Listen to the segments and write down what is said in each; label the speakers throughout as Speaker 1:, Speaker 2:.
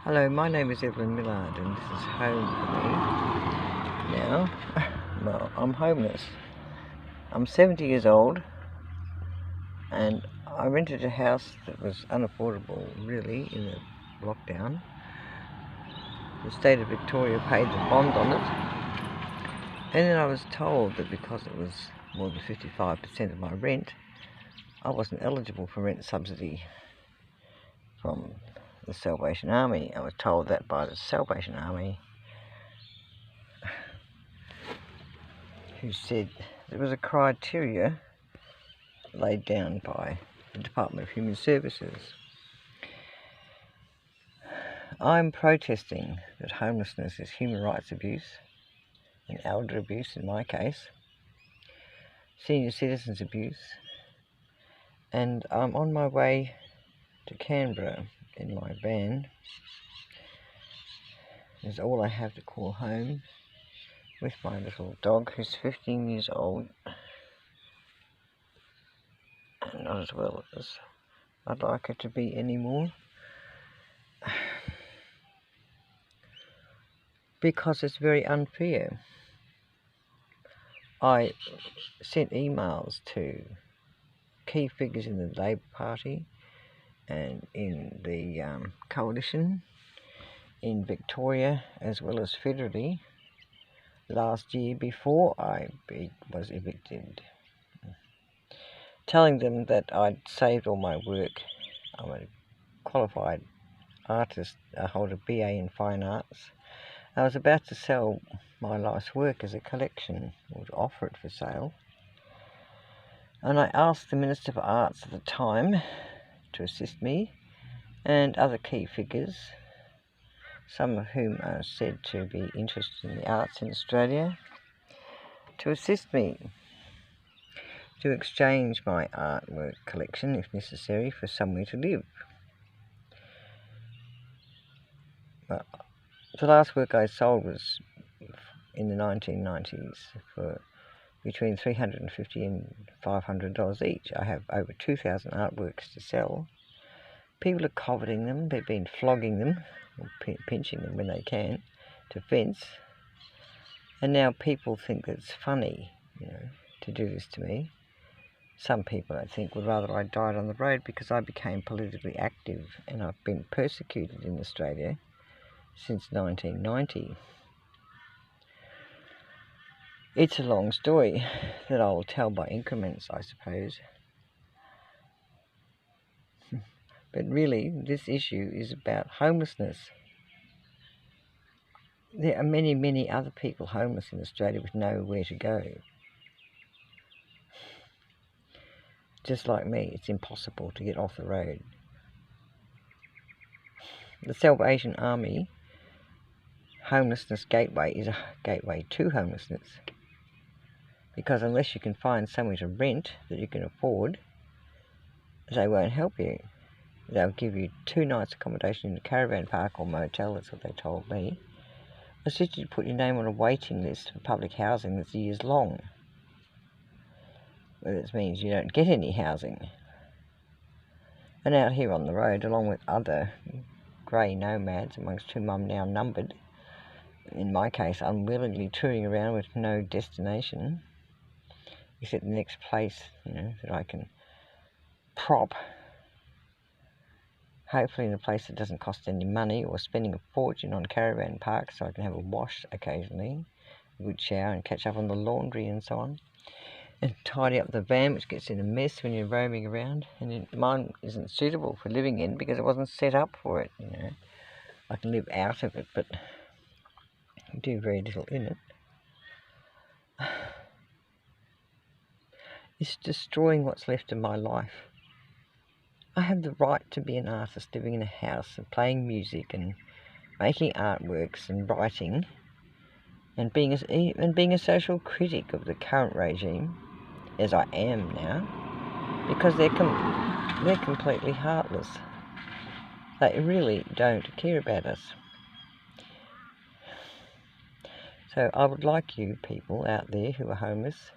Speaker 1: Hello, my name is Evelyn Millard and this is home for me now. Well, I'm homeless. I'm 70 years old and I rented a house that was unaffordable really in the lockdown. The state of Victoria paid the bond on it, and then I was told that because it was more than 55% of my rent, I wasn't eligible for rent subsidy from the Salvation Army. I was told that by the Salvation Army, who said there was a criteria laid down by the Department of Human Services. I'm protesting that homelessness is human rights abuse, and elder abuse in my case, senior citizens abuse, and I'm on my way to Canberra in my van. It's all I have to call home, with my little dog who's 15 years old and not as well as I'd like her to be anymore, because it's very unfair. I sent emails to key figures in the Labor Party and in the coalition in Victoria as well as federally last year before I was evicted, telling them that I'd saved all my work. I'm a qualified artist, I hold a BA in Fine Arts. I was about to sell my life's work as a collection, or to offer it for sale, and I asked the Minister for Arts at the time to assist me, and other key figures, some of whom are said to be interested in the arts in Australia, to assist me to exchange my artwork collection, if necessary, for somewhere to live. Well, the last work I sold was in the 1990s for between $350 and $500 each. I have over 2,000 artworks to sell. People are coveting them, they've been flogging them, or pinching them when they can, to fence. And now people think that it's funny, to do this to me. Some people, I think, would rather I died on the road because I became politically active, and I've been persecuted in Australia since 1990. It's a long story that I will tell by increments, I suppose. But really, this issue is about homelessness. There are many, many other people homeless in Australia with nowhere to go. Just like me, it's impossible to get off the road. The Salvation Army Homelessness Gateway is a gateway to homelessness, because unless you can find somewhere to rent that you can afford, they won't help you. They'll give you 2 nights accommodation in a caravan park or motel, that's what they told me. It's just you put your name on a waiting list for public housing that's years long. Well, this means you don't get any housing. And out here on the road, along with other grey nomads, amongst whom I'm now numbered, in my case unwillingly touring around with no destination, except the next place, that I can prop, hopefully in a place that doesn't cost any money, or spending a fortune on caravan parks so I can have a wash occasionally, a good shower and catch up on the laundry and so on, and tidy up the van, which gets in a mess when you're roaming around. And mine isn't suitable for living in because it wasn't set up for it. I can live out of it, but I do very little in it. It's destroying what's left of my life. I have the right to be an artist living in a house and playing music and making artworks and writing and being a social critic of the current regime, as I am now, because they're completely heartless. They really don't care about us. So I would like you people out there who are homeless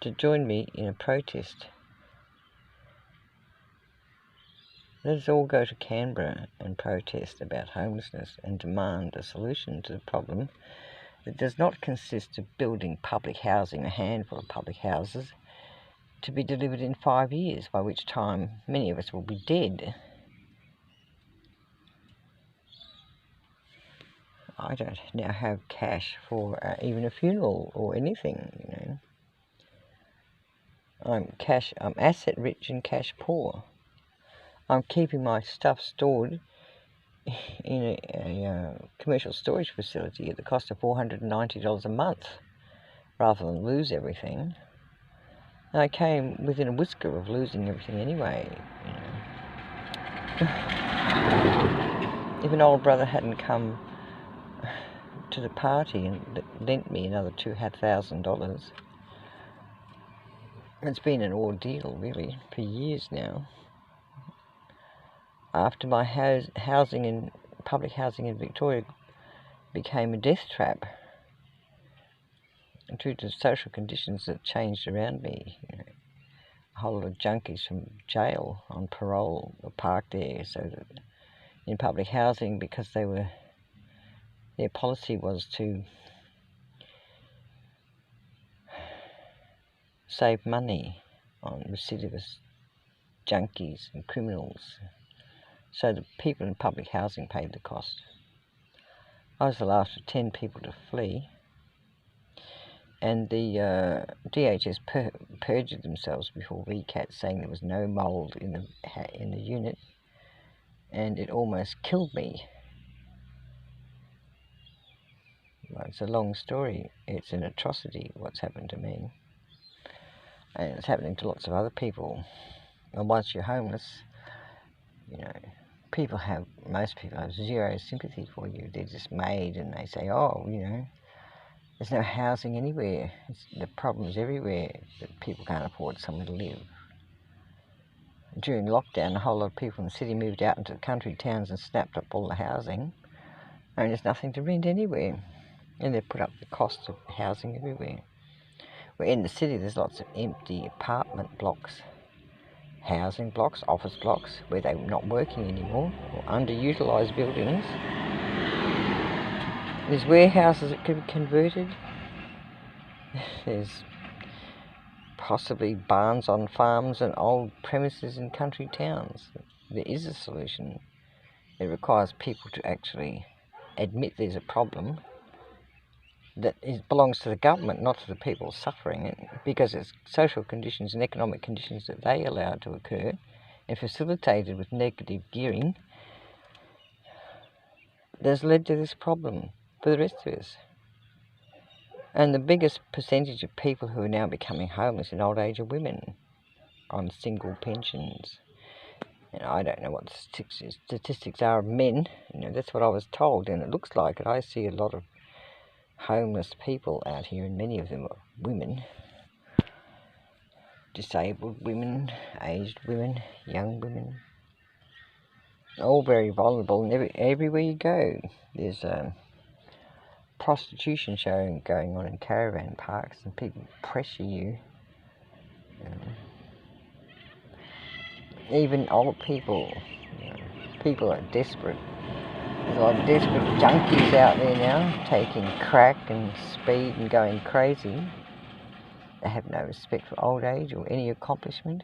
Speaker 1: to join me in a protest Let us all go to Canberra and protest about homelessness and demand a solution to the problem that does not consist of building public housing, a handful of public houses, to be delivered in 5 years, by which time many of us will be dead. I don't now have cash for even a funeral or anything, I'm asset rich and cash poor. I'm keeping my stuff stored in a commercial storage facility at the cost of $490 a month, rather than lose everything. And I came within a whisker of losing everything anyway. If an old brother hadn't come to the party and lent me another $2,000, it's been an ordeal really for years now. After my public housing in Victoria became a death trap due to social conditions that changed around me. A whole lot of junkies from jail on parole were parked there, so that in public housing, because their policy was to save money on recidivist junkies and criminals, so the people in public housing paid the cost. I was the last of 10 people to flee, and the DHS perjured themselves before VCAT, saying there was no mould in the unit, and it almost killed me. Well, it's a long story. It's an atrocity what's happened to me, and it's happening to lots of other people. And once you're homeless, most people have zero sympathy for you. They're dismayed and they say, oh, there's no housing anywhere. The problem's everywhere, that people can't afford somewhere to live. During lockdown, a whole lot of people in the city moved out into the country towns and snapped up all the housing, and there's nothing to rent anywhere. And they've put up the cost of housing everywhere. Where in the city there's lots of empty apartment blocks, housing blocks, office blocks, where they're not working anymore, or underutilised buildings. There's warehouses that could be converted. There's possibly barns on farms and old premises in country towns. There is a solution. It requires people to actually admit there's a problem that belongs to the government, not to the people suffering it, because it's social conditions and economic conditions that they allow to occur and facilitated with negative gearing that's led to this problem for the rest of us. And the biggest percentage of people who are now becoming homeless in old age are women on single pensions. And I don't know what the statistics are of men. That's what I was told, and it looks like it. I see a lot of homeless people out here, and many of them are women. Disabled women, aged women, young women. All very vulnerable, and everywhere you go there's prostitution showing going on in caravan parks, and people pressure you. Even old people, people are desperate. There's a lot of desperate junkies out there now, taking crack and speed and going crazy. They have no respect for old age or any accomplishment.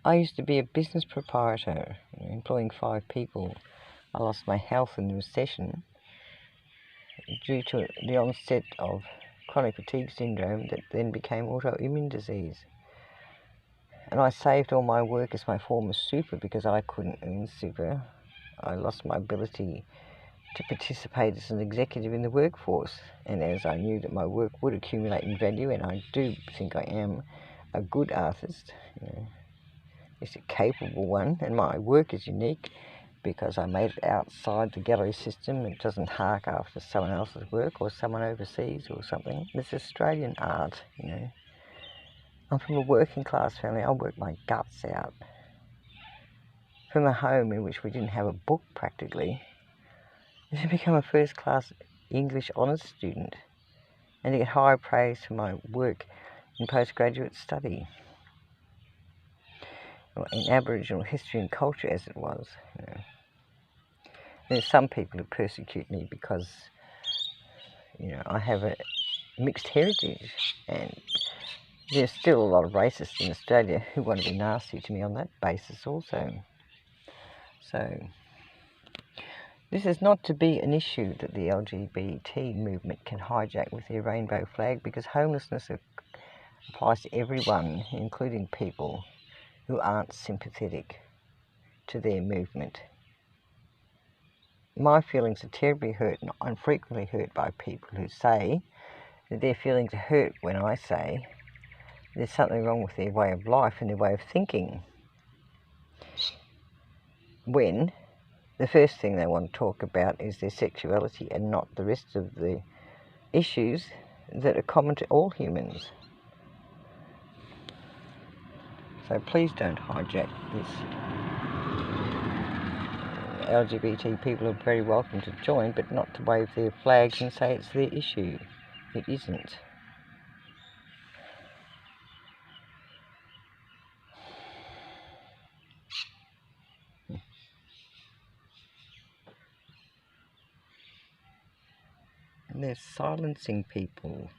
Speaker 1: I used to be a business proprietor, employing 5 people. I lost my health in the recession due to the onset of chronic fatigue syndrome that then became autoimmune disease. And I saved all my work as my form of super because I couldn't earn super. I lost my ability to participate as an executive in the workforce, and as I knew that my work would accumulate in value, and I do think I am a good artist, it's a capable one, and my work is unique because I made it outside the gallery system. It doesn't hark after someone else's work or someone overseas or something. It's Australian art, I'm from a working class family. I worked my guts out. From a home in which we didn't have a book practically, to become a first class English honours student and to get high praise for my work in postgraduate study, or in Aboriginal history and culture as it was. You know. There's some people who persecute me because, you know, I have a mixed heritage, and there's still a lot of racists in Australia who want to be nasty to me on that basis also. So this is not to be an issue that the LGBT movement can hijack with their rainbow flag, because homelessness applies to everyone, including people who aren't sympathetic to their movement. My feelings are terribly hurt, and I'm frequently hurt by people who say that their feelings are hurt when I say there's something wrong with their way of life and their way of thinking, when the first thing they want to talk about is their sexuality and not the rest of the issues that are common to all humans. So please don't hijack this. LGBT people are very welcome to join, but not to wave their flags and say it's their issue. It isn't. And they're silencing people.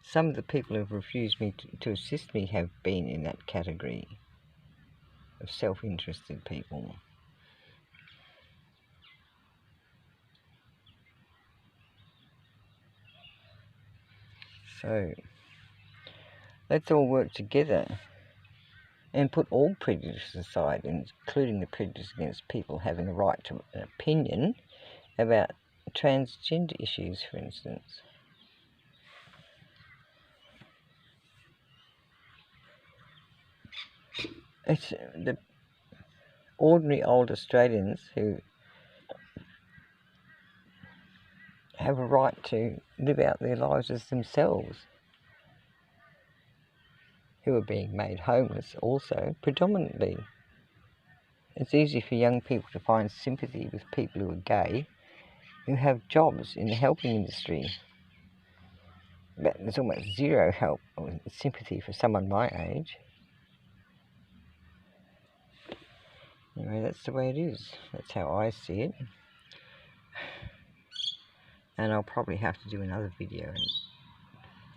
Speaker 1: Some of the people who have refused me to assist me have been in that category of self-interested people. So let's all work together and put all prejudice aside, including the prejudice against people having a right to an opinion about transgender issues, for instance. It's the ordinary old Australians who have a right to live out their lives as themselves, who are being made homeless also, predominantly. It's easy for young people to find sympathy with people who are gay, who have jobs in the helping industry. But there's almost zero help or sympathy for someone my age. Anyway, that's the way it is. That's how I see it. And I'll probably have to do another video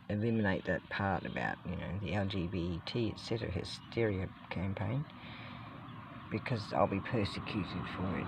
Speaker 1: and eliminate that part about, you know, the LGBT, etc. hysteria campaign, because I'll be persecuted for it.